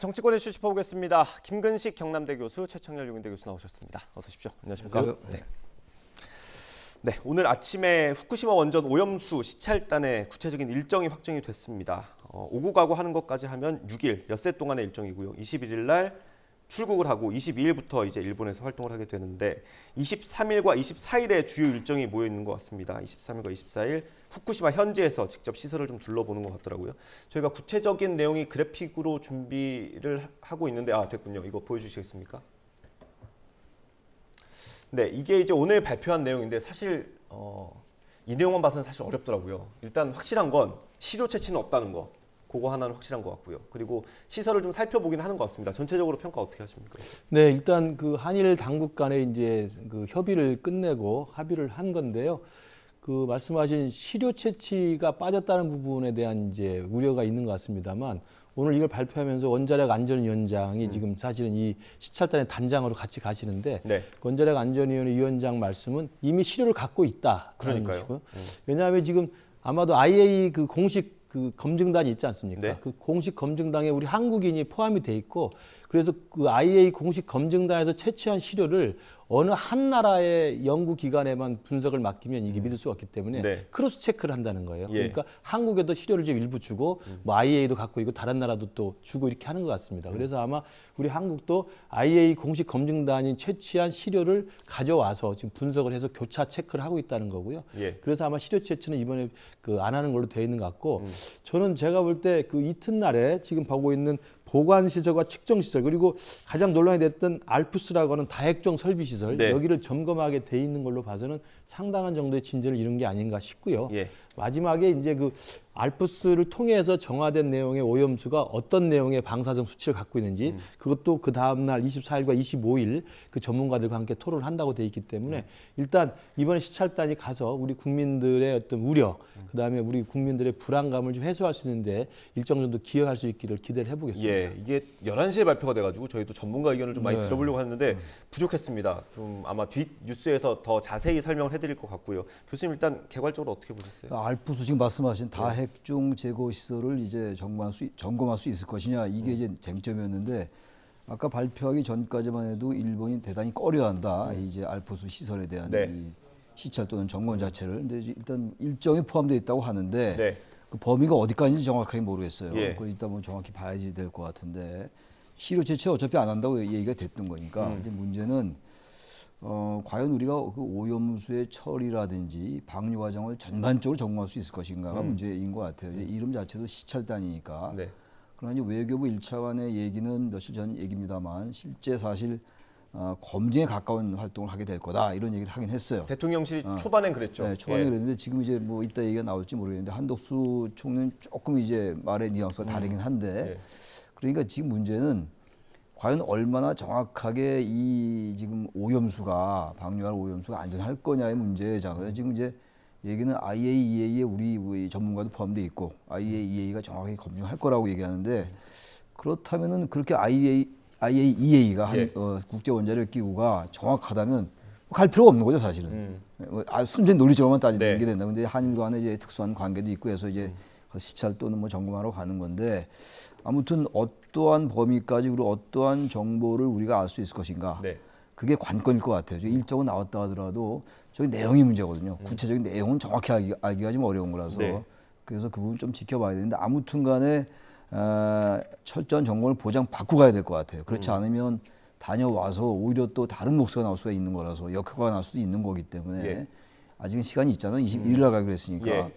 정치권 이슈 짚어보겠습니다. 김근식 경남대 교수, 최창렬 용인대 교수 나오셨습니다. 어서 오십시오. 안녕하십니까? 네, 오늘 아침에 후쿠시마 원전 오염수 시찰단의 구체적인 일정이 확정이 됐습니다. 오고 가고 하는 것까지 하면 6일, 엿새 동안의 일정이고요. 21일 날 출국을 하고 22일부터 이제 일본에서 활동을 하게 되는데 23일과 24일에 주요 일정이 모여 있는 것 같습니다. 23일과 24일 후쿠시마 현지에서 직접 시설을 좀 둘러보는 것 같더라고요. 저희가 구체적인 내용이 그래픽으로 준비를 하고 있는데 됐군요. 이거 보여주시겠습니까? 네, 이게 이제 오늘 발표한 내용인데 사실 이 내용만 봐서는 사실 어렵더라고요. 일단 확실한 건 시료 채취는 없다는 거. 그거 하나는 확실한 것 같고요. 그리고 시설을 좀 살펴보긴 하는 것 같습니다. 전체적으로 평가 어떻게 하십니까? 네, 일단 그 한일 당국 간에 이제 그 협의를 끝내고 합의를 한 건데요. 그 말씀하신 시료 채취가 빠졌다는 부분에 대한 이제 우려가 있는 것 같습니다만 오늘 이걸 발표하면서 원자력 안전위원장이 지금 사실은 이 시찰단의 단장으로 같이 가시는데 원자력 안전위원회 위원장 말씀은 이미 시료를 갖고 있다. 그러니까요. 왜냐하면 지금 아마도 IAEA 그 공식 그 검증단이 있지 않습니까? 네. 그 공식 검증단에 우리 한국인이 포함이 돼 있고 그래서 그 IAEA 공식 검증단에서 채취한 시료를 어느 한 나라의 연구기관에만 분석을 맡기면 이게 믿을 수가 없기 때문에 크로스 체크를 한다는 거예요. 그러니까 한국에도 시료를 좀 일부 주고 뭐 IAEA도 갖고 있고 다른 나라도 또 주고 이렇게 하는 것 같습니다. 그래서 아마 우리 한국도 IAEA 공식 검증단이 채취한 시료를 가져와서 지금 분석을 해서 교차 체크를 하고 있다는 거고요. 그래서 아마 시료 채취는 이번에 그 안 하는 걸로 되어 있는 것 같고 저는 제가 볼 때 그 이튿날에 지금 보고 있는 보관시설과 측정시설 그리고 가장 논란이 됐던 알프스라고 하는 다핵종 설비시설 여기를 점검하게 돼 있는 걸로 봐서는 상당한 정도의 진전을 이룬 게 아닌가 싶고요. 마지막에 이제 그 알프스를 통해서 정화된 내용의 오염수가 어떤 내용의 방사성 수치를 갖고 있는지 그것도 그 다음날 24일과 25일 그 전문가들과 함께 토론을 한다고 돼 있기 때문에 일단 이번에 시찰단이 가서 우리 국민들의 어떤 우려 그다음에 우리 국민들의 불안감을 좀 해소할 수 있는데 일정 정도 기여할 수 있기를 기대를 해보겠습니다. 이게 11시에 발표가 돼가지고 저희도 전문가 의견을 좀 많이 들어보려고 했는데 부족했습니다. 좀 아마 뒷 뉴스에서 더 자세히 설명을 해드릴 것 같고요. 교수님 일단 개괄적으로 어떻게 보셨어요? 알프스 지금 말씀하신 다핵종 제거 시설을 이제 점검할 수 있을 것이냐 이게 이제 쟁점이었는데 아까 발표하기 전까지만 해도 일본이 대단히 꺼려한다 이제 알프스 시설에 대한 이 시찰 또는 점검 자체를. 근데 일단 일정이 포함되어 있다고 하는데 그 범위가 어디까지인지 정확하게 모르겠어요. 그걸 이따 뭐 정확히 봐야지 될 것 같은데 시료 채취 어차피 안 한다고 얘기가 됐던 거니까 이제 문제는. 과연 우리가 그 오염수의 처리라든지 방류 과정을 전반적으로 점검할 수 있을 것인가가 문제인 것 같아요. 이제 이름 자체도 시찰단이니까. 그러나 이제 외교부 1차관의 얘기는 며칠 전 얘기입니다만 실제 사실 검증에 가까운 활동을 하게 될 거다 이런 얘기를 하긴 했어요. 대통령실이 초반엔 그랬죠. 네, 초반에 그랬는데 지금 이제 뭐 이따 얘기가 나올지 모르겠는데 한덕수 총리는 조금 이제 말의 뉘앙스가 다르긴 한데 그러니까 지금 문제는 과연 얼마나 정확하게 이 지금 오염수가 방류할 오염수가 안전할 거냐의 문제잖아요. 지금 이제 얘기는 IAEA에 우리 전문가도 포함되어 있고 IAEA가 정확하게 검증할 거라고 얘기하는데 그렇다면은 그렇게 IAEA가 국제원자력 기구가 정확하다면 갈 필요가 없는 거죠 사실은. 순전히 논리적으로만 따지는 게 된다. 근데 한일 간에 이제 특수한 관계도 있고 해서 이제 시찰 또는 뭐 점검하러 가는 건데. 아무튼 어떠한 범위까지 그리고 어떠한 정보를 우리가 알 수 있을 것인가 그게 관건일 것 같아요. 일정은 나왔다 하더라도 저기 내용이 문제거든요. 구체적인 내용은 정확히 알기가 좀 어려운 거라서 그래서 그 부분 좀 지켜봐야 되는데 아무튼 간에 철저한 정보를 보장받고 가야 될 것 같아요. 그렇지 않으면 다녀와서 오히려 또 다른 목소리가 나올 수가 있는 거라서 역효과가 날 수도 있는 거기 때문에 아직은 시간이 있잖아요. 21일 날 가기로 했으니까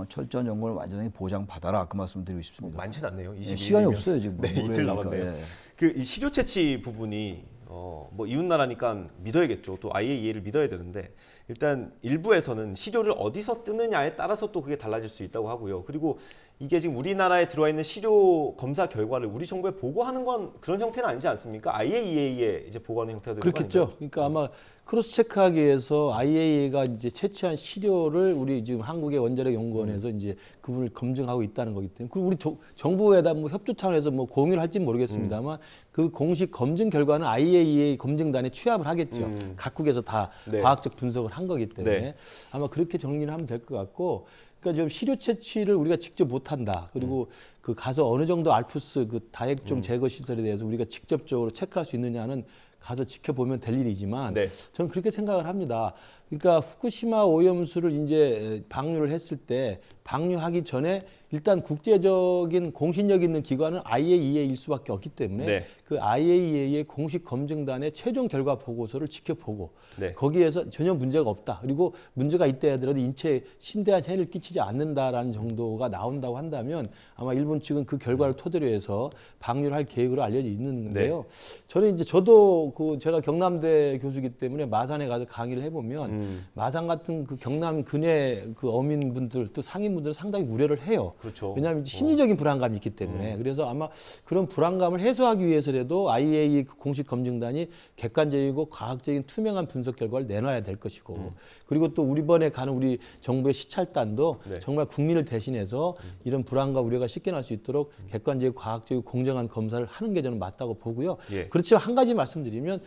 철저한 정보를 완전히 보장받아라 그 말씀 드리고 싶습니다. 많지는 않네요. 시간이 없어요 지금. 이틀 남았네요. 그 시료 채취 부분이 뭐 이웃 나라니까 믿어야겠죠. 또 IAEA를 믿어야 되는데 일단 일부에서는 시료를 어디서 뜨느냐에 따라서 또 그게 달라질 수 있다고 하고요. 그리고 이게 지금 우리나라에 들어와 있는 시료 검사 결과를 우리 정부에 보고하는 건 그런 형태는 아니지 않습니까? IAEA에 이제 보고하는 형태가 되는 거 아닌가요? 그렇겠죠. 그러니까 아마 크로스 체크하기 위해서 IAEA가 이제 채취한 시료를 우리 지금 한국의 원자력 연구원에서 이제 그분을 검증하고 있다는 거기 때문에 그리고 우리 정부에다 뭐 협조 차원에서 뭐 공유를 할지는 모르겠습니다만 그 공식 검증 결과는 IAEA 검증단에 취합을 하겠죠. 각국에서 다 과학적 분석을 한 거기 때문에 아마 그렇게 정리를 하면 될 것 같고. 그러니까 좀 시료 채취를 우리가 직접 못한다. 그리고 그 가서 어느 정도 알프스 그 다액종 제거 시설에 대해서 우리가 직접적으로 체크할 수 있느냐는 가서 지켜보면 될 일이지만 네. 저는 그렇게 생각을 합니다. 그러니까 후쿠시마 오염수를 이제 방류를 했을 때 방류하기 전에 일단 국제적인 공신력 있는 기관은 IAEA일 수밖에 없기 때문에 네. 그 IAEA의 공식 검증단의 최종 결과 보고서를 지켜보고 네. 거기에서 전혀 문제가 없다. 그리고 문제가 있다 하더라도 인체에 심대한 해를 끼치지 않는다라는 정도가 나온다고 한다면 아마 일본 측은 그 결과를 토대로 해서 방류를 할 계획으로 알려져 있는데요. 저는 이제 저도 그 제가 경남대 교수이기 때문에 마산에 가서 강의를 해보면 마산 같은 그 경남 근해 그 어민분들 또 상인분들은 상당히 우려를 해요. 그렇죠. 왜냐하면 심리적인 불안감이 있기 때문에 그래서 아마 그런 불안감을 해소하기 위해서라도 IAEA 공식 검증단이 객관적이고 과학적인 투명한 분석 결과를 내놔야 될 것이고 그리고 또 우리 번에 가는 우리 정부의 시찰단도 네. 정말 국민을 대신해서 이런 불안과 우려가 쉽게 날 수 있도록 객관적이고 과학적이고 공정한 검사를 하는 게 저는 맞다고 보고요. 예. 그렇지만 한 가지 말씀드리면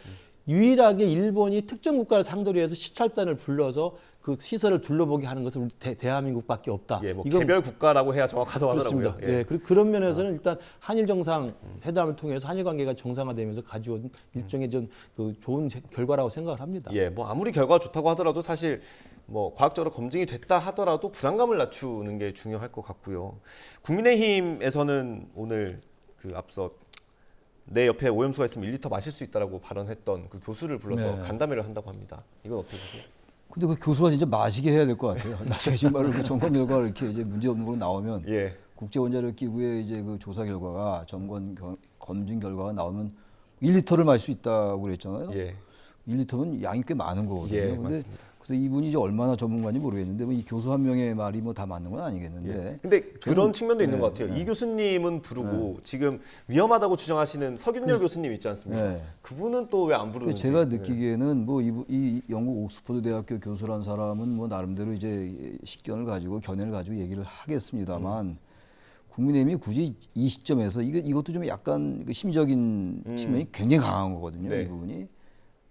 유일하게 일본이 특정 국가를 상대로 해서 시찰단을 불러서 그 시설을 둘러보게 하는 것은 우리 대한민국밖에 없다. 예, 뭐 이건 개별 국가라고 해야 정확하다고 그렇습니다. 하더라고요. 예, 그런 면에서는 일단 한일 정상 회담을 통해서 한일 관계가 정상화되면서 가져온 일종의 좀 그 좋은 결과라고 생각을 합니다. 예, 뭐 아무리 결과가 좋다고 하더라도 사실 뭐 과학적으로 검증이 됐다 하더라도 불안감을 낮추는 게 중요할 것 같고요. 국민의힘에서는 오늘 그 앞서 내 옆에 오염수가 있으면 1리터 마실 수 있다라고 발언했던 그 교수를 불러서 네. 간담회를 한다고 합니다. 이건 어떻게 보세요? 근데 그 교수가 진짜 마시게 해야 될 것 같아요. 나중에 정말 그 점검 결과가 이렇게 이제 문제 없는 걸로 나오면 예, 국제원자력 기구의 이제 그 조사 결과가 검증 결과가 나오면 1리터를 마실 수 있다고 그랬잖아요. 예, 1리터면 양이 꽤 많은 거거든요. 예, 근데 맞습니다. 그래서 이분이 이제 얼마나 전문가인지 모르겠는데 뭐 이 교수 한 명의 말이 뭐 다 맞는 건 아니겠는데. 예. 근데 그런 측면도 있는 네, 것 같아요. 이 교수님은 부르고 지금 위험하다고 주장하시는 서균열 교수님 있지 않습니까? 네. 그분은 또 왜 안 부르는지. 제가 느끼기에는 뭐 이 영국 옥스퍼드 대학교 교수란 사람은 뭐 나름대로 이제 식견을 가지고 견해를 가지고 얘기를 하겠습니다만 국민의힘이 굳이 이 시점에서 이것도 좀 약간 그 심적인 측면이 굉장히 강한 거거든요. 네. 이 부분이.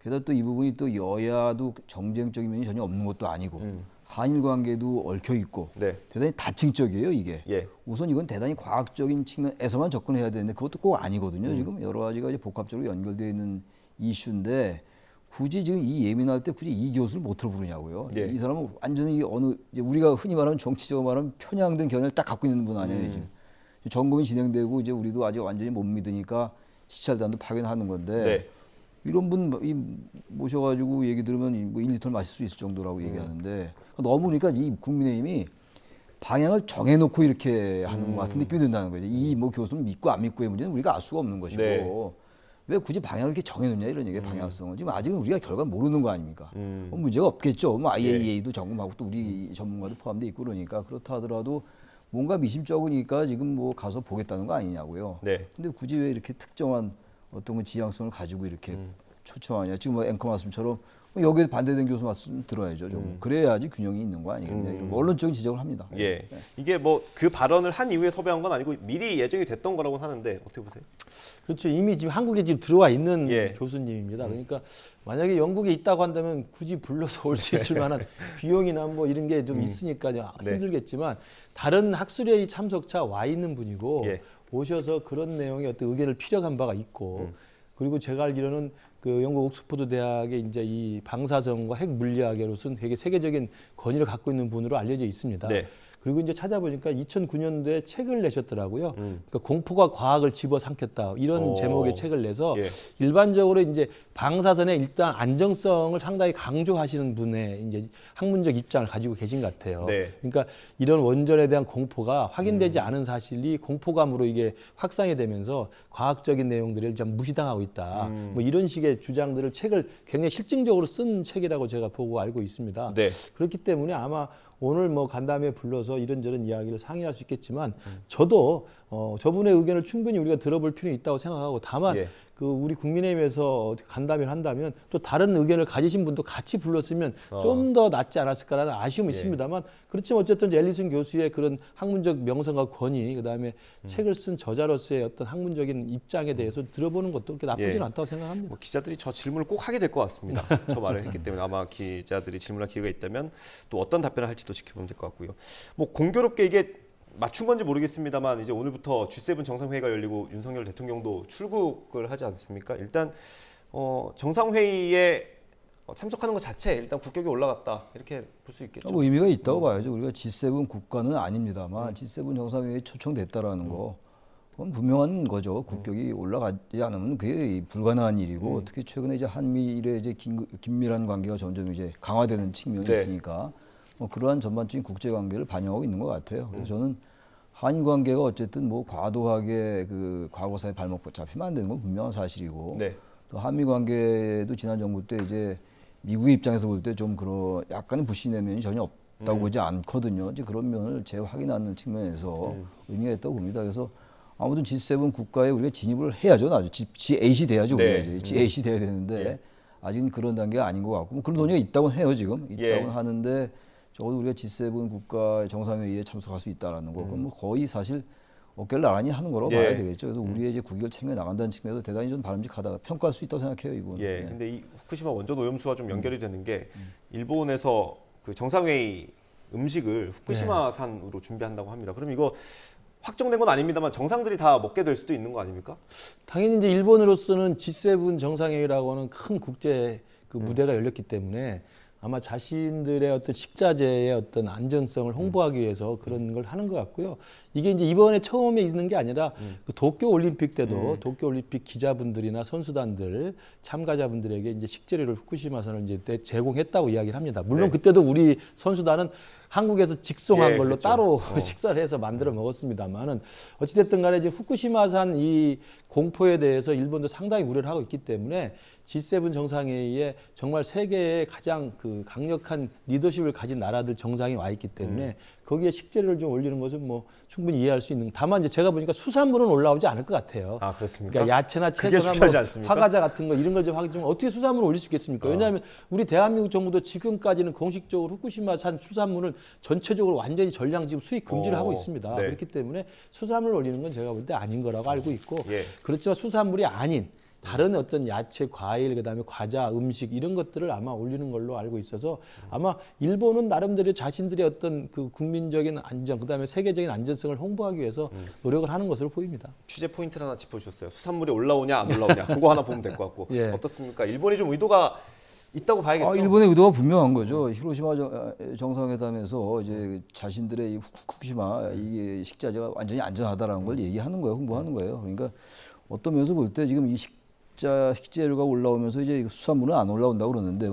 게다가 또 이 부분이 또 여야도 정쟁적인 면이 전혀 없는 것도 아니고 한일 관계도 얽혀 있고 네. 대단히 다층적이에요 이게. 예. 우선 이건 대단히 과학적인 측면에서만 접근해야 되는데 그것도 꼭 아니거든요. 지금 여러 가지가 이제 복합적으로 연결되어 있는 이슈인데 굳이 지금 이 예민할 때 굳이 이 교수를 못으로 부르냐고요. 예. 이 사람은 완전히 어느 이제 우리가 흔히 말하는 정치적으로 말하면 편향된 견해를 딱 갖고 있는 분 아니에요 지금. 점검이 진행되고 이제 우리도 아직 완전히 못 믿으니까 시찰단도 파견하는 건데. 네. 이런 분 모셔가지고 얘기 들으면 뭐 1리터를 마실 수 있을 정도라고 얘기하는데 너무 그러니까 이 국민의힘이 방향을 정해놓고 이렇게 하는 것 같은 느낌이 든다는 거죠. 이 뭐 교수는 믿고 안 믿고의 문제는 우리가 알 수가 없는 것이고 네. 왜 굳이 방향을 이렇게 정해놓냐 이런 얘기의 방향성을 지금 아직은 우리가 결과 모르는 거 아닙니까? 음. 뭐 문제가 없겠죠. 뭐 IAEA도 점검하고 또 우리 전문가도 포함돼 있고 그러니까 그렇다 하더라도 뭔가 미심쩍으니까 지금 뭐 가서 보겠다는 거 아니냐고요. 네. 근데 굳이 왜 이렇게 특정한 어떤 그 지향성을 가지고 이렇게 초청하냐. 지금 뭐 앵커 말씀처럼 여기에 반대된 교수 말씀 들어야죠. 좀 그래야지 균형이 있는 거 아니겠냐. 이런 언론적인 지적을 합니다. 예. 이게 뭐 그 발언을 한 이후에 섭외한 건 아니고 미리 예정이 됐던 거라고는 하는데 어떻게 보세요? 그렇죠. 이미 지금 한국에 지금 들어와 있는 예. 교수님입니다. 그러니까 만약에 영국에 있다고 한다면 굳이 불러서 올 수 있을 만한 비용이나 뭐 이런 게 좀 있으니까 좀 네. 힘들겠지만 다른 학술회의 참석자 와 있는 분이고 예. 오셔서 그런 내용의 어떤 의견을 피력한 바가 있고 그리고 제가 알기로는 그 영국 옥스퍼드 대학의 이제 이 방사성과 핵 물리학으로서는 되게 세계적인 권위를 갖고 있는 분으로 알려져 있습니다. 네. 그리고 이제 찾아보니까 2009년도에 책을 내셨더라고요. 그러니까 공포가 과학을 집어삼켰다 이런 제목의 책을 내서 예. 일반적으로 이제 방사선의 일단 안정성을 상당히 강조하시는 분의 이제 학문적 입장을 가지고 계신 것 같아요. 네. 그러니까 이런 원전에 대한 공포가 확인되지 않은 사실이 공포감으로 이게 확산이 되면서 과학적인 내용들을 좀 무시당하고 있다. 뭐 이런 식의 주장들을 책을 굉장히 실증적으로 쓴 책이라고 제가 보고 알고 있습니다. 네. 그렇기 때문에 아마 오늘 뭐 간담회에 불러서 이런저런 이야기를 상의할 수 있겠지만 저도 저분의 의견을 충분히 우리가 들어볼 필요는 있다고 생각하고 다만 예. 우리 국민의힘에서 간다면 한다면 또 다른 의견을 가지신 분도 같이 불렀으면 좀 더 낫지 않았을까라는 아쉬움이 있습니다만 그렇지만 어쨌든 앨리슨 교수의 그런 학문적 명성과 권위 그다음에 책을 쓴 저자로서의 어떤 학문적인 입장에 대해서 들어보는 것도 그렇게 나쁘지는 않다고 생각합니다. 뭐 기자들이 저 질문을 꼭 하게 될 것 같습니다. 저 말을 했기 때문에 아마 기자들이 질문할 기회가 있다면 또 어떤 답변을 할지도 지켜보면 될 것 같고요. 뭐 공교롭게 이게 맞춘 건지 모르겠습니다만 이제 오늘부터 G7 정상회의가 열리고 윤석열 대통령도 출국을 하지 않습니까? 일단 정상회의에 참석하는 것 자체 일단 국격이 올라갔다 이렇게 볼 수 있겠죠. 뭐 의미가 있다고 봐야죠. 우리가 G7 국가는 아닙니다만 G7 정상회의에 초청됐다라는 거 그건 분명한 거죠. 국격이 올라가지 않으면 그게 불가능한 일이고 특히 최근에 이제 한미일의 이제 긴밀한 관계가 점점 이제 강화되는 측면이 있으니까 뭐 그러한 전반적인 국제 관계를 반영하고 있는 것 같아요. 그래서 저는 한일 관계가 어쨌든 뭐 과도하게 그 과거사에 발목 잡히면 안 되는 건 분명한 사실이고 또 한미 관계도 지난 정부 때 이제 미국의 입장에서 볼 때 좀 그런 약간의 불신의 면이 전혀 없다고 보지 않거든요. 이제 그런 면을 재확인하는 측면에서 의미가 있다고 봅니다. 그래서 아무튼 G7 국가에 우리가 진입을 해야죠. 나중에 G8이 돼야죠. 우리가 이제 G8이 돼야 되는데 아직은 그런 단계가 아닌 것 같고 그런 논의가 있다고 해요. 지금 있다고 하는데 적어도 우리가 G7 국가 정상회의에 참석할 수 있다라는 거, 그건 뭐 거의 사실 어깨를 나란히 하는 거라고 봐야 되겠죠. 그래서 우리의 이제 국익을 챙겨 나간다는 측면에서 대단히 좀 바람직하다 평가할 수 있다고 생각해요, 이건. 근데 이 후쿠시마 원전 오염수와 좀 연결이 되는 게 일본에서 그 정상회의 음식을 후쿠시마산으로 준비한다고 합니다. 그럼 이거 확정된 건 아닙니다만 정상들이 다 먹게 될 수도 있는 거 아닙니까? 당연히 이제 일본으로서는 G7 정상회의라고 하는 큰 국제 그 무대가 열렸기 때문에 아마 자신들의 어떤 식자재의 어떤 안전성을 홍보하기 위해서 그런 걸 하는 것 같고요. 이게 이제 이번에 처음에 있는 게 아니라 그 도쿄 올림픽 때도 도쿄 올림픽 기자분들이나 선수단들 참가자분들에게 이제 식재료를 후쿠시마산을 이제 제공했다고 이야기를 합니다. 물론 그때도 우리 선수단은 한국에서 직송한 걸로 따로 식사를 해서 만들어 먹었습니다만은 어찌됐든 간에 이제 후쿠시마산 이 공포에 대해서 일본도 상당히 우려를 하고 있기 때문에 G7 정상회의에 정말 세계의 가장 그 강력한 리더십을 가진 나라들 정상이 와 있기 때문에 거기에 식재료를 좀 올리는 것은 뭐 충분히 이해할 수 있는. 다만 이제 제가 보니까 수산물은 올라오지 않을 것 같아요. 아, 그렇습니까? 그러니까 야채나 채소나 뭐 화과자 같은 거 이런 걸 좀 하겠지만 어떻게 수산물을 올릴 수 있겠습니까? 왜냐하면 우리 대한민국 정부도 지금까지는 공식적으로 후쿠시마산 수산물을 전체적으로 완전히 전량 지금 수입 금지를 하고 있습니다. 그렇기 때문에 수산물을 올리는 건 제가 볼 때 아닌 거라고 알고 있고 그렇지만 수산물이 아닌 다른 어떤 야채, 과일, 그다음에 과자, 음식 이런 것들을 아마 올리는 걸로 알고 있어서 아마 일본은 나름대로 자신들의 어떤 그 국민적인 안전, 그다음에 세계적인 안전성을 홍보하기 위해서 노력을 하는 것으로 보입니다. 취재 포인트를 하나 짚어주셨어요. 수산물이 올라오냐 안 올라오냐 그거 하나 보면 될 것 같고 어떻습니까? 일본이 좀 의도가 있다고 봐야겠죠. 일본의 의도가 분명한 거죠. 히로시마 정상회담에서 이제 자신들의 이 후쿠시마 이게 식자재가 완전히 안전하다라는 걸 얘기하는 거예요, 홍보하는 거예요. 그러니까 어떤 면에서 볼 때 지금 이 식재료가 올라오면서 이제 수산물은 안 올라온다고 그러는데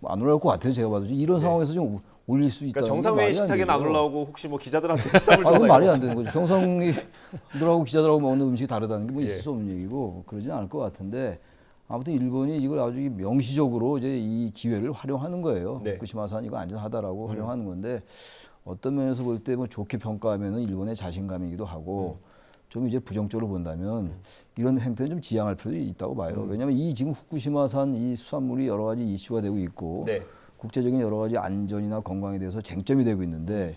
안 올라올 것 같아요. 제가 봐도 이런 상황에서 좀 올릴 수 있다. 그러니까 정상회의 식탁에는 안 올라오고 혹시 뭐 기자들한테 수산물 그건 말이 안 되는 거죠. 정상들하고 기자들하고 먹는 음식이 다르다는 게 뭐 있을 수 없는 얘기고 그러진 않을 것 같은데 아무튼 일본이 이걸 아주 명시적으로 이제 이 기회를 활용하는 거예요. 후쿠시마산 이거 안전하다라고 활용하는 건데 어떤 면에서 볼 때 뭐 좋게 평가하면은 일본의 자신감이기도 하고. 좀 이제 부정적으로 본다면 이런 행태는 좀 지양할 필요도 있다고 봐요. 왜냐하면 이 지금 후쿠시마산 이 수산물이 여러 가지 이슈가 되고 있고 국제적인 여러 가지 안전이나 건강에 대해서 쟁점이 되고 있는데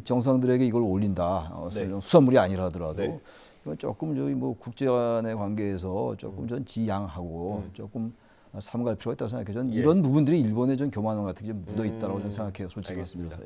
정상들에게 이걸 올린다. 수산물이 아니라 하더라도 이건 조금 저희 뭐 국제 간의 관계에서 조금 전 지양하고 조금 삼갈 필요가 있다고 생각해요. 저는 이런 부분들이 일본의 좀 교만함 같은 게 좀 묻어 있다고 저는 생각해요. 솔직히 말씀드려서.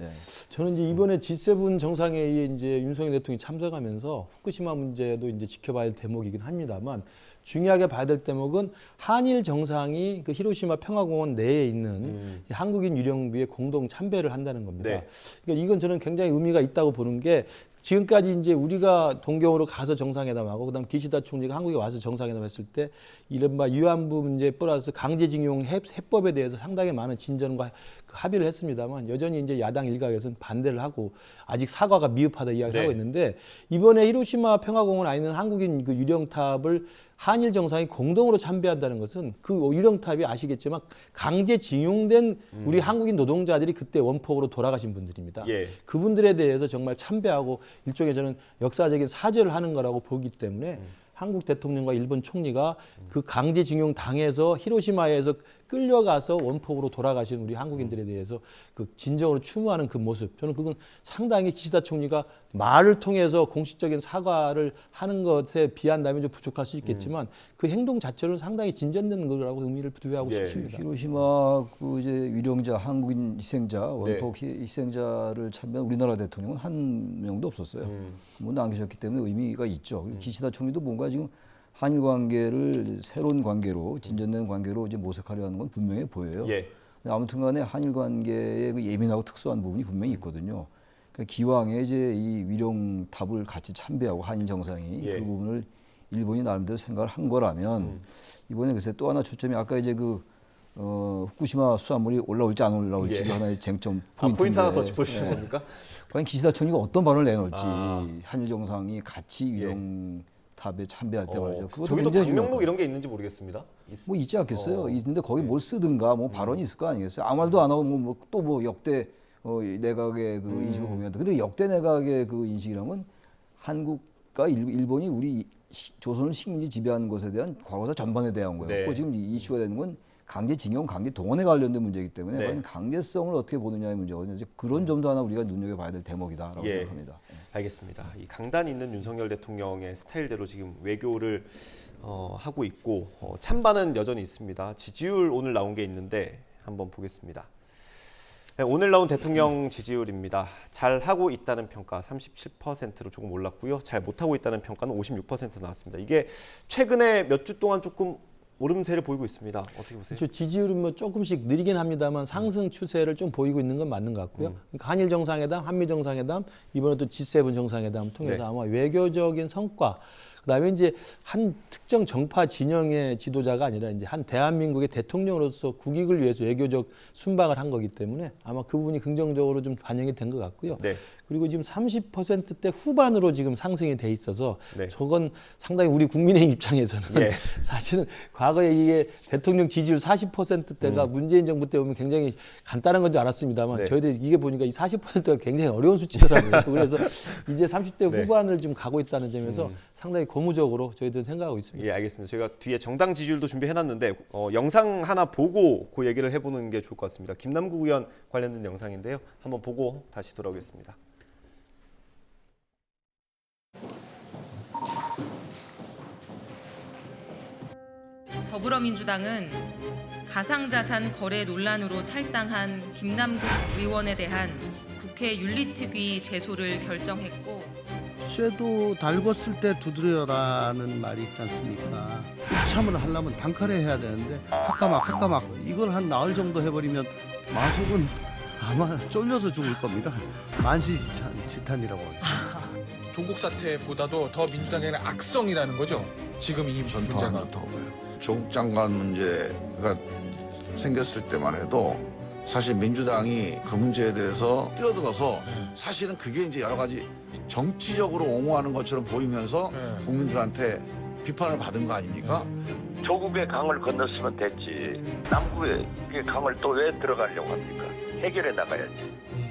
저는 이제 이번에 G7 정상회의에 이제 윤석열 대통령이 참석하면서 후쿠시마 문제도 이제 지켜봐야 할 대목이긴 합니다만 중요하게 봐야 될 대목은 한일 정상이 그 히로시마 평화공원 내에 있는 한국인 유령비에 공동 참배를 한다는 겁니다. 그러니까 이건 저는 굉장히 의미가 있다고 보는 게 지금까지 이제 우리가 동경으로 가서 정상회담하고 그다음 기시다 총리가 한국에 와서 정상회담 했을 때 이른바 위안부 문제 플러스 강제징용 해법에 대해서 상당히 많은 진전과 합의를 했습니다만 여전히 이제 야당 일각에서는 반대를 하고 아직 사과가 미흡하다 이야기를 하고 있는데 이번에 히로시마 평화공원 안에 있는 한국인 그 유령탑을 한일 정상이 공동으로 참배한다는 것은 그 유령탑이 아시겠지만 강제징용된 우리 한국인 노동자들이 그때 원폭으로 돌아가신 분들입니다. 그분들에 대해서 정말 참배하고 일종의 저는 역사적인 사죄를 하는 거라고 보기 때문에 한국 대통령과 일본 총리가 그 강제징용 당해서 히로시마에서 끌려가서 원폭으로 돌아가신 우리 한국인들에 대해서 그 진정으로 추모하는 그 모습, 저는 그건 상당히 기시다 총리가 말을 통해서 공식적인 사과를 하는 것에 비한다면 좀 부족할 수 있겠지만 그 행동 자체는 상당히 진전된 거라고 의미를 부여하고 싶습니다. 히로시마 그 이제 위령자 한국인 희생자 원폭 희생자를 참배한 우리나라 대통령은 한 명도 없었어요. 뭐 남기셨기 때문에 의미가 있죠. 기시다 총리도 뭔가 지금 한일 관계를 새로운 관계로 진전된 관계로 이제 모색하려 하는 건 분명해 보여요. 근데 아무튼간에 한일 관계의 그 예민하고 특수한 부분이 분명히 있거든요. 그러니까 기왕에 이제 이 위령탑을 같이 참배하고 한일 정상이 그 부분을 일본이 나름대로 생각을 한 거라면 이번에 글쎄 또 하나 초점이 아까 이제 그 후쿠시마 수산물이 올라올지 안 올라올지 하나의 쟁점 포인트인데 포인트 하나 더 짚어주시는 겁니까? 과연 기시다 총리가 어떤 발언을 내놓을지 한일 정상이 같이 위령탑에 참배할 때 말이죠. 저기도 방명록 이런 게 있는지 모르겠습니다. 뭐 있지 않겠어요. 있는데 거기 뭘 쓰든가 뭐 발언이 있을 거 아니겠어요. 아무 말도 안 하고 또 뭐 역대 내각의 그 인식을 보면 근데 역대 내각의 그 인식이란 건 한국과 일본이 우리 조선을 식민지 지배한 것에 대한 과거사 전반에 대한 거였고 지금 이슈가 되는 건 강제징용, 강제동원에 관련된 문제이기 때문에 과연 강제성을 어떻게 보느냐의 문제거든요. 이제 그런 점도 하나 우리가 눈여겨봐야 될 대목이다라고 생각합니다. 알겠습니다. 이 강단 있는 윤석열 대통령의 스타일대로 지금 외교를 하고 있고 찬반은 여전히 있습니다. 지지율 오늘 나온 게 있는데 한번 보겠습니다. 네, 오늘 나온 대통령 지지율입니다. 잘하고 있다는 평가 37%로 조금 올랐고요. 잘 못하고 있다는 평가는 56% 나왔습니다. 이게 최근에 몇 주 동안 조금 오름세를 보이고 있습니다. 어떻게 보세요? 그렇죠. 지지율은 뭐 조금씩 느리긴 합니다만 상승 추세를 좀 보이고 있는 건 맞는 것 같고요. 그러니까 한일 정상회담, 한미 정상회담, 이번에 또 G7 정상회담 통해서 아마 외교적인 성과, 그다음에 이제 한 특정 정파 진영의 지도자가 아니라 이제 한 대한민국의 대통령으로서 국익을 위해서 외교적 순방을 한 거기 때문에 아마 그 부분이 긍정적으로 좀 반영이 된 것 같고요. 그리고 지금 30%대 후반으로 지금 상승이 돼 있어서 저건 상당히 우리 국민의 입장에서는 사실은 과거에 이게 대통령 지지율 40%대가 문재인 정부 때 보면 굉장히 간단한 건 줄 알았습니다만 저희들이 이게 보니까 이 40%가 굉장히 어려운 수치더라고요. 그래서 이제 30대 후반을 좀 가고 있다는 점에서 상당히 고무적으로 저희들은 생각하고 있습니다. 예, 알겠습니다. 저희가 뒤에 정당 지지율도 준비해놨는데 영상 하나 보고 그 얘기를 해보는 게 좋을 것 같습니다. 김남국 의원 관련된 영상인데요. 한번 보고 다시 돌아오겠습니다. 더불어민주당은 가상자산 거래 논란으로 탈당한 김남국 의원에 대한 국회 윤리특위 제소를 결정했고 쇠도 달궜을 때 두드려라는 말이 있지 않습니까? 참을 하려면 단칼에 해야 되는데 하까막 이걸 한 나흘 정도 해버리면 마속은 아마 쫄려서 죽을 겁니다. 만시지탄이라고 하죠. 조국 사태보다도 더 민주당에는 악성이라는 거죠. 지금 이 문제가. 더 봐요. 조국 장관 문제가 생겼을 때만 해도 사실 민주당이 그 문제에 대해서 뛰어들어서 사실은 그게 이제 여러 가지 정치적으로 옹호하는 것처럼 보이면서 국민들한테 비판을 받은 거 아닙니까? 조국의 강을 건넜으면 됐지. 남국의 강을 또 왜 들어가려고 합니까? 해결해 나가야지.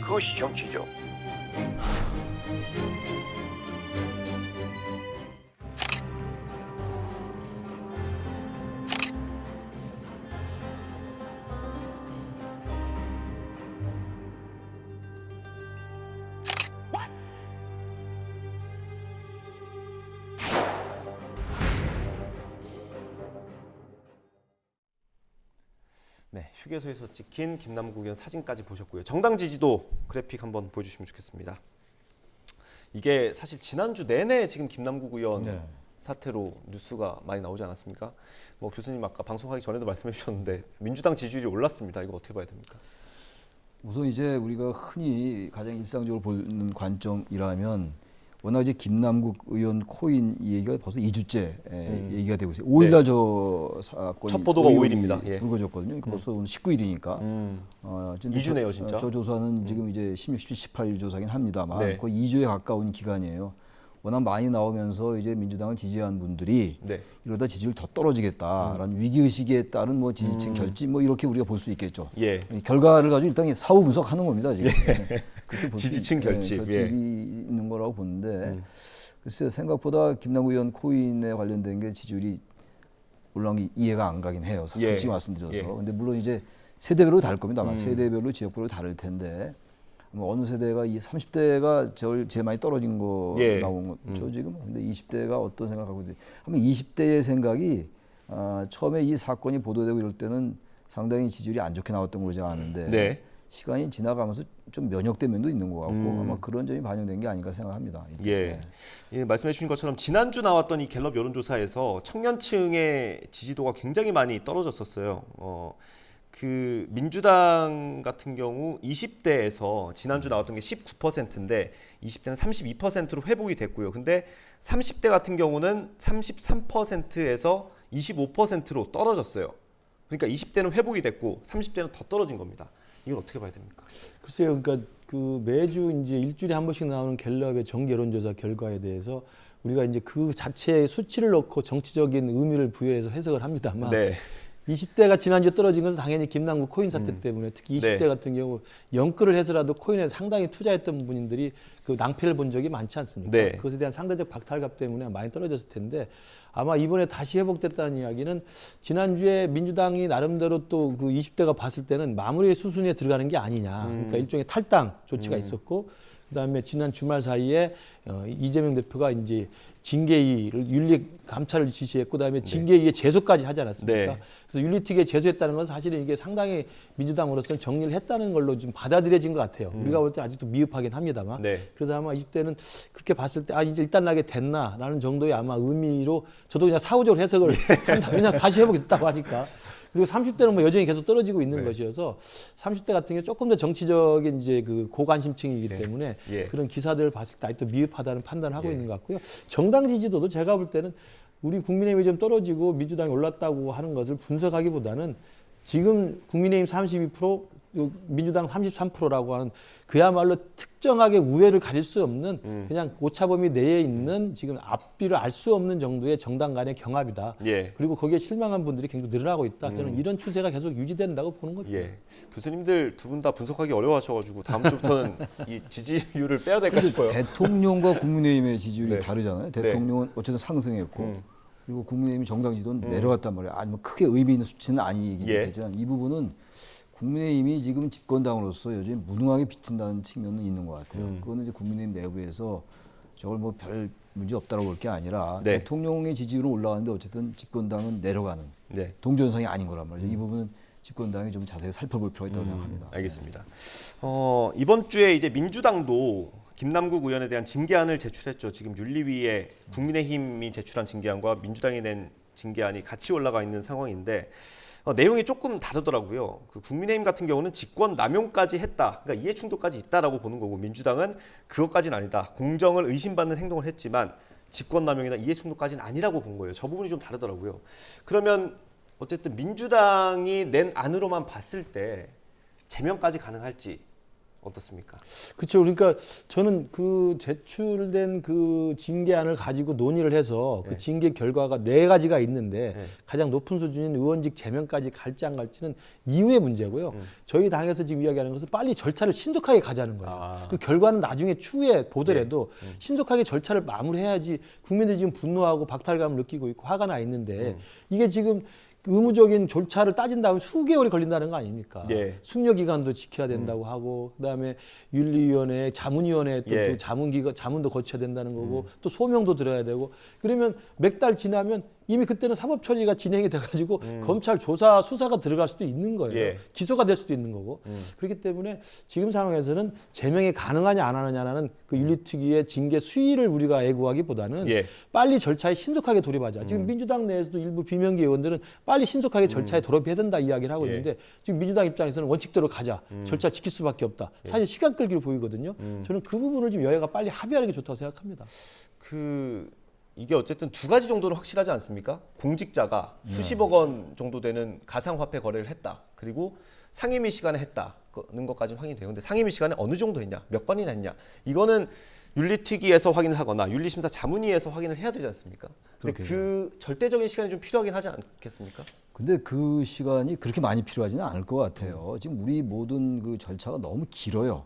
그것이 정치죠. 네, 휴게소에서 찍힌 김남국 의원 사진까지 보셨고요. 정당 지지도 그래픽 한번 보여주시면 좋겠습니다. 이게 사실 지난주 내내 지금 김남국 의원 사태로 뉴스가 많이 나오지 않았습니까? 뭐 교수님 아까 방송하기 전에도 말씀해 주셨는데 민주당 지지율이 올랐습니다. 이거 어떻게 봐야 됩니까? 우선 이제 우리가 흔히 가장 일상적으로 보는 관점이라면 워낙 이제 김남국 의원 코인 이 얘기가 벌써 2주째 얘기가 되고 있어요. 5일날 저 사건이 첫 보도가 5일입니다. 불거졌거든요. 그러니까 벌써 오늘 19일이니까 2주네요, 진짜. 저 조사는 지금 이제 16, 17, 18일 조사긴 합니다만 거의 2주에 가까운 기간이에요. 워낙 많이 나오면서 이제 민주당을 지지한 분들이 이러다 지지율 더 떨어지겠다라는 위기의식에 따른 뭐 지지층 결집 뭐 이렇게 우리가 볼 수 있겠죠. 결과를 가지고 일단 사후 분석하는 겁니다. 지금. 지지층 결집. 결집이 있는 거라고 보는데 글쎄요, 생각보다 김남국 의원 코인에 관련된 게 지지율이 올라온 게 이해가 안 가긴 해요. 솔직히 말씀드려서. 근데 물론 이제 세대별로 다를 겁니다. 아마 세대별로 지역별로 다를 텐데 뭐 어느 세대가 이 30대가 제일 많이 떨어진 거 나온 거죠 지금. 근데 20대가 어떤 생각하고 있는데 한번 20대의 생각이 처음에 이 사건이 보도되고 이럴 때는 상당히 지지율이 안 좋게 나왔던 걸로 제가 아는데 시간이 지나가면서 좀 면역된 면도 있는 것 같고 아마 그런 점이 반영된 게 아닌가 생각합니다. 예, 말씀해 주신 것처럼 지난주 나왔던 이 갤럽 여론조사에서 청년층의 지지도가 굉장히 많이 떨어졌었어요. 그 민주당 같은 경우 20대에서 지난주 나왔던 게 19%인데 20대는 32%로 회복이 됐고요. 근데 30대 같은 경우는 33%에서 25%로 떨어졌어요. 그러니까 20대는 회복이 됐고 30대는 더 떨어진 겁니다. 이건 어떻게 봐야 됩니까? 글쎄요, 그러니까 그 매주 이제 일주일에 한 번씩 나오는 갤럽의 정기 여론조사 결과에 대해서 우리가 이제 그 자체의 수치를 넣고 정치적인 의미를 부여해서 해석을 합니다만 20대가 지난주에 떨어진 것은 당연히 김남국 코인 사태 때문에 특히 20대 같은 경우 영끌을 해서라도 코인에 상당히 투자했던 분들이 그 낭패를 본 적이 많지 않습니까? 그것에 대한 상대적 박탈감 때문에 많이 떨어졌을 텐데 아마 이번에 다시 회복됐다는 이야기는 지난주에 민주당이 나름대로 또 그 20대가 봤을 때는 마무리 수순에 들어가는 게 아니냐. 그러니까 일종의 탈당 조치가 있었고 그다음에 지난 주말 사이에 이재명 대표가 이제 징계위를 윤리 감찰을 지시했고 그다음에 징계위에 제소까지 하지 않았습니까? 그래서 윤리특위에 제소했다는 건 사실은 이게 상당히 민주당으로서는 정리를 했다는 걸로 좀 받아들여진 것 같아요. 우리가 볼 때 아직도 미흡하긴 합니다만. 그래서 아마 20대는 그렇게 봤을 때 이제 일단 나게 됐나라는 정도의 아마 의미로 저도 그냥 사후적으로 해석을 한다. 왜냐하면 다시 회복됐다고 하니까. 그리고 30대는 뭐 여전히 계속 떨어지고 있는 것이어서 30대 같은 경우 조금 더 정치적인 이제 그 고관심층이기 때문에 그런 기사들을 봤을 때 아직도 미흡하다는 판단을 하고 있는 것 같고요. 정당 지지도도 제가 볼 때는 우리 국민의힘이 좀 떨어지고 민주당이 올랐다고 하는 것을 분석하기보다는 지금 국민의힘 32%, 민주당 33%라고 하는 그야말로 특정하게 우회를 가릴 수 없는 그냥 오차범위 내에 있는 지금 앞뒤를 알 수 없는 정도의 정당 간의 경합이다. 그리고 거기에 실망한 분들이 굉장히 늘어나고 있다. 저는 이런 추세가 계속 유지된다고 보는 거죠. 교수님들 두 분 다 분석하기 어려워하셔가지고 다음 주부터는 이 지지율을 빼야 될까 싶어요. 대통령과 국민의힘의 지지율이 다르잖아요. 대통령은 어쨌든 상승했고 그리고 국민의힘이 정당 지지도는 내려갔단 말이에요. 아니 뭐 크게 의미 있는 수치는 아니긴 되지만 이 부분은 국민의힘이 지금 집권당으로서 여전히 무능하게 비친다는 측면은 있는 것 같아요. 그거는 이제 국민의힘 내부에서 저걸 뭐 별 문제 없다고 볼 게 아니라 대통령의 지지율은 올라가는데 어쨌든 집권당은 내려가는 동전성이 아닌 거란 말이죠. 이 부분은 집권당이 좀 자세히 살펴볼 필요가 있다고 생각합니다. 알겠습니다. 이번 주에 이제 민주당도 김남국 의원에 대한 징계안을 제출했죠. 지금 윤리위에 국민의힘이 제출한 징계안과 민주당이 낸 징계안이 같이 올라가 있는 상황인데 내용이 조금 다르더라고요. 그 국민의힘 같은 경우는 직권 남용까지 했다. 그러니까 이해 충돌까지 있다라고 보는 거고 민주당은 그것까지는 아니다. 공정을 의심받는 행동을 했지만 직권 남용이나 이해 충돌까지는 아니라고 본 거예요. 저 부분이 좀 다르더라고요. 그러면 어쨌든 민주당이 낸 안으로만 봤을 때 제명까지 가능할지 어떻습니까? 그렇죠. 그러니까 저는 그 제출된 그 징계안을 가지고 논의를 해서 그 징계 결과가 4가지가 있는데 가장 높은 수준인 의원직 제명까지 갈지 안 갈지는 이후의 문제고요. 저희 당에서 지금 이야기하는 것은 빨리 절차를 신속하게 가자는 거예요. 그 결과는 나중에 추후에 보더라도 신속하게 절차를 마무리해야지 국민들이 지금 분노하고 박탈감을 느끼고 있고 화가 나 있는데 이게 지금 의무적인 절차를 따진다면 수개월이 걸린다는 거 아닙니까? 숙려 기간도 지켜야 된다고 하고 그다음에 윤리위원회, 자문위원회 또 자문도 거쳐야 된다는 거고 또 소명도 들어야 되고 그러면 몇 달 지나면 이미 그때는 사법 처리가 진행이 돼가지고 검찰 조사 수사가 들어갈 수도 있는 거예요. 기소가 될 수도 있는 거고 그렇기 때문에 지금 상황에서는 제명이 가능하냐 안 하느냐라는 그 윤리특위의 징계 수위를 우리가 애구하기보다는 빨리 절차에 신속하게 돌입하자. 지금 민주당 내에서도 일부 비명계 의원들은 빨리 신속하게 절차에 돌입해야 된다 이야기를 하고 있는데 지금 민주당 입장에서는 원칙대로 가자. 절차 지킬 수밖에 없다. 사실 시간 끌기로 보이거든요. 저는 그 부분을 좀 여야가 빨리 합의하는 게 좋다고 생각합니다. 이게 어쨌든 2가지 정도는 확실하지 않습니까? 공직자가 수십억 원 정도 되는 가상화폐 거래를 했다. 그리고 상임위 시간에 했다는 것까지는 확인이 돼요. 근데 상임위 시간에 어느 정도 했냐, 몇 번이나 했냐. 이거는 윤리특위에서 확인을 하거나 윤리심사 자문위에서 확인을 해야 되지 않습니까? 근데 그 절대적인 시간이 좀 필요하긴 하지 않겠습니까? 근데 그 시간이 그렇게 많이 필요하지는 않을 것 같아요. 지금 우리 모든 그 절차가 너무 길어요.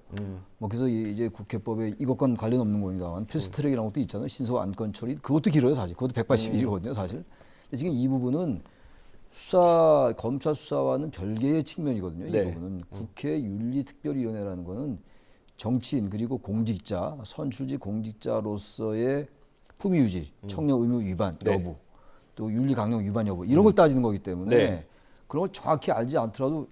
뭐 그래서 이제 국회법에 이것과는 관련 없는 겁니다만 패스트트랙이라는 것도 있잖아요. 신속 안건 처리 그것도 길어요, 사실. 그것도 180일이거든요, 사실. 근데 지금 이 부분은 검찰 수사와는 별개의 측면이거든요. 네. 이 부분은 국회 윤리특별위원회라는 거는 정치인 그리고 공직자, 선출직 공직자로서의 품위 유지, 청렴 의무 위반 여부, 또 윤리 강령 위반 여부 이런 걸 따지는 거기 때문에 그런 걸 정확히 알지 않더라도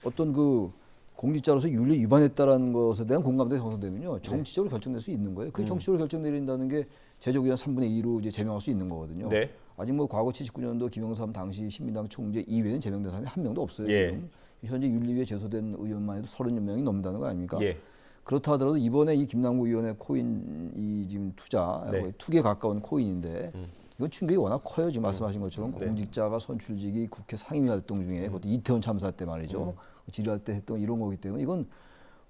어떤 그 공직자로서 윤리 위반했다라는 것에 대한 공감대가 형성되면요 정치적으로 결정될 수 있는 거예요. 그 정치적으로 결정내린다는 게 제적의원 3분의 2로 이제 제명할 수 있는 거거든요. 네. 아직 뭐 과거 79년도 김영삼 당시 신민당 총재 이외에는 제명된 사람이 한 명도 없어요. 지금. 현재 윤리위에 제소된 의원만 해도 30명이 넘는다는 거 아닙니까? 그렇다 하더라도 이번에 이 김남국 의원의 코인 이 지금 투자 투기에 가까운 코인인데 이건 충격이 워낙 커요. 지금 말씀하신 것처럼 공직자가 선출직이 국회 상임위 활동 중에 그것도 이태원 참사 때 말이죠. 질의할 때 했던 이런 거기 때문에 이건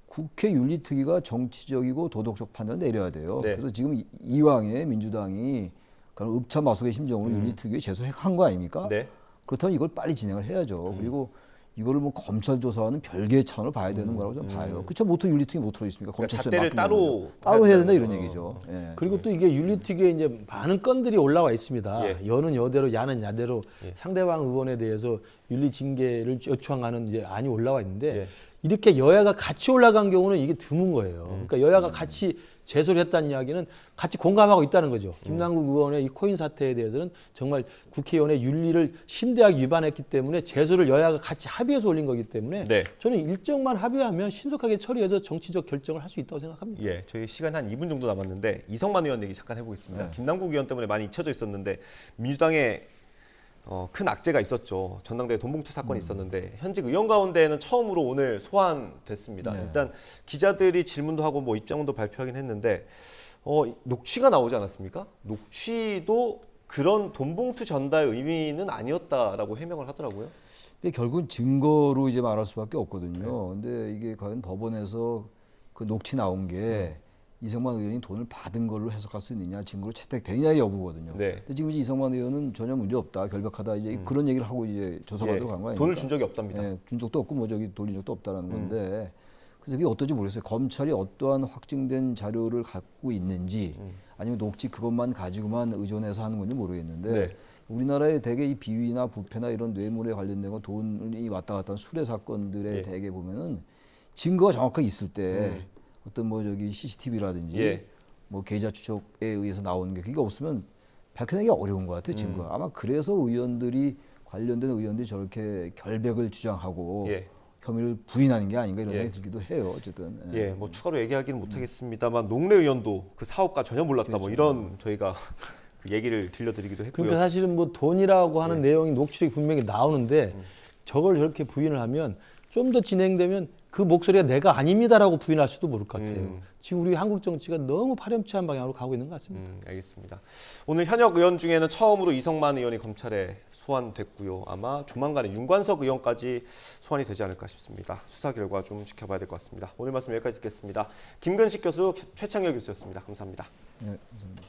국회 윤리특위가 정치적이고 도덕적 판단을 내려야 돼요. 그래서 지금 이왕에 민주당이 그런 읍참마속의 심정으로 윤리특위에 제소한 거 아닙니까? 그렇다면 이걸 빨리 진행을 해야죠. 그리고 이거를 뭐 검찰 조사와는 별개의 차원을 봐야 되는 거라고 저는 봐요. 그렇죠? 모두 윤리특위 못 들어있습니까? 그러니까 잣대를 따로 해야 된다 이런 얘기죠. 그리고 또 이게 윤리특위에 이제 많은 건들이 올라와 있습니다. 여는 여대로, 야는 야대로 상대방 의원에 대해서 윤리 징계를 요청하는 이제 안이 올라와 있는데 이렇게 여야가 같이 올라간 경우는 이게 드문 거예요. 그러니까 여야가 같이 제소를 했다는 이야기는 같이 공감하고 있다는 거죠. 김남국 의원의 이 코인 사태에 대해서는 정말 국회의원의 윤리를 심대하게 위반했기 때문에 제소를 여야가 같이 합의해서 올린 거기 때문에 저는 일정만 합의하면 신속하게 처리해서 정치적 결정을 할 수 있다고 생각합니다. 저희 시간 한 2분 정도 남았는데 이성만 의원 얘기 잠깐 해보겠습니다. 김남국 의원 때문에 많이 잊혀져 있었는데 민주당에 큰 악재가 있었죠. 전당대회 돈봉투 사건이 있었는데 현직 의원 가운데에는 처음으로 오늘 소환됐습니다. 일단 기자들이 질문도 하고 뭐 입장도 발표하긴 했는데 녹취가 나오지 않았습니까? 녹취도 그런 돈봉투 전달 의미는 아니었다라고 해명을 하더라고요. 근데 결국은 증거로 이제 말할 수밖에 없거든요. 근데 이게 과연 법원에서 그 녹취 나온 게 이성만 의원이 돈을 받은 걸로 해석할 수 있느냐, 증거로 채택되느냐의 여부거든요. 근데 지금 이제 이성만 의원은 전혀 문제 없다, 결백하다 이제 그런 얘기를 하고 이제 조사받으러 간 거 아닙니까? 돈을 준 적이 없답니다. 준 적도 없고 뭐 저기 돌린 적도 없다라는 건데 그래서 그게 어떨지 모르겠어요. 검찰이 어떠한 확증된 자료를 갖고 있는지 아니면 녹취 그것만 가지고만 의존해서 하는 건지 모르겠는데 우리나라의 대개 이 비위나 부패나 이런 뇌물에 관련된 거 돈이 왔다 갔다 하는 수뢰 사건들의 대개 보면은 증거가 정확하게 있을 때 어떤 뭐 저기 CCTV라든지 뭐 계좌 추적에 의해서 나오는 게 그게 없으면 밝혀내기 어려운 것 같아요, 증거가. 아마 그래서 관련된 의원들이 저렇게 결백을 주장하고 혐의를 부인하는 게 아닌가 이런 생각이 들기도 해요. 어쨌든. 뭐 추가로 얘기하기는 못하겠습니다만 농래 의원도 그 사업가 전혀 몰랐다 뭐 이런 저희가 그 얘기를 들려드리기도 했고요. 그러니까 사실은 뭐 돈이라고 하는 내용이 녹취록이 분명히 나오는데 저걸 저렇게 부인을 하면 좀 더 진행되면 그 목소리가 내가 아닙니다라고 부인할 수도 모를 것 같아요. 지금 우리 한국 정치가 너무 파렴치한 방향으로 가고 있는 것 같습니다. 알겠습니다. 오늘 현역 의원 중에는 처음으로 이성만 의원이 검찰에 소환됐고요. 아마 조만간에 윤관석 의원까지 소환이 되지 않을까 싶습니다. 수사 결과 좀 지켜봐야 될 것 같습니다. 오늘 말씀 여기까지 듣겠습니다. 김근식 교수, 최창열 교수였습니다. 감사합니다. 감사합니다.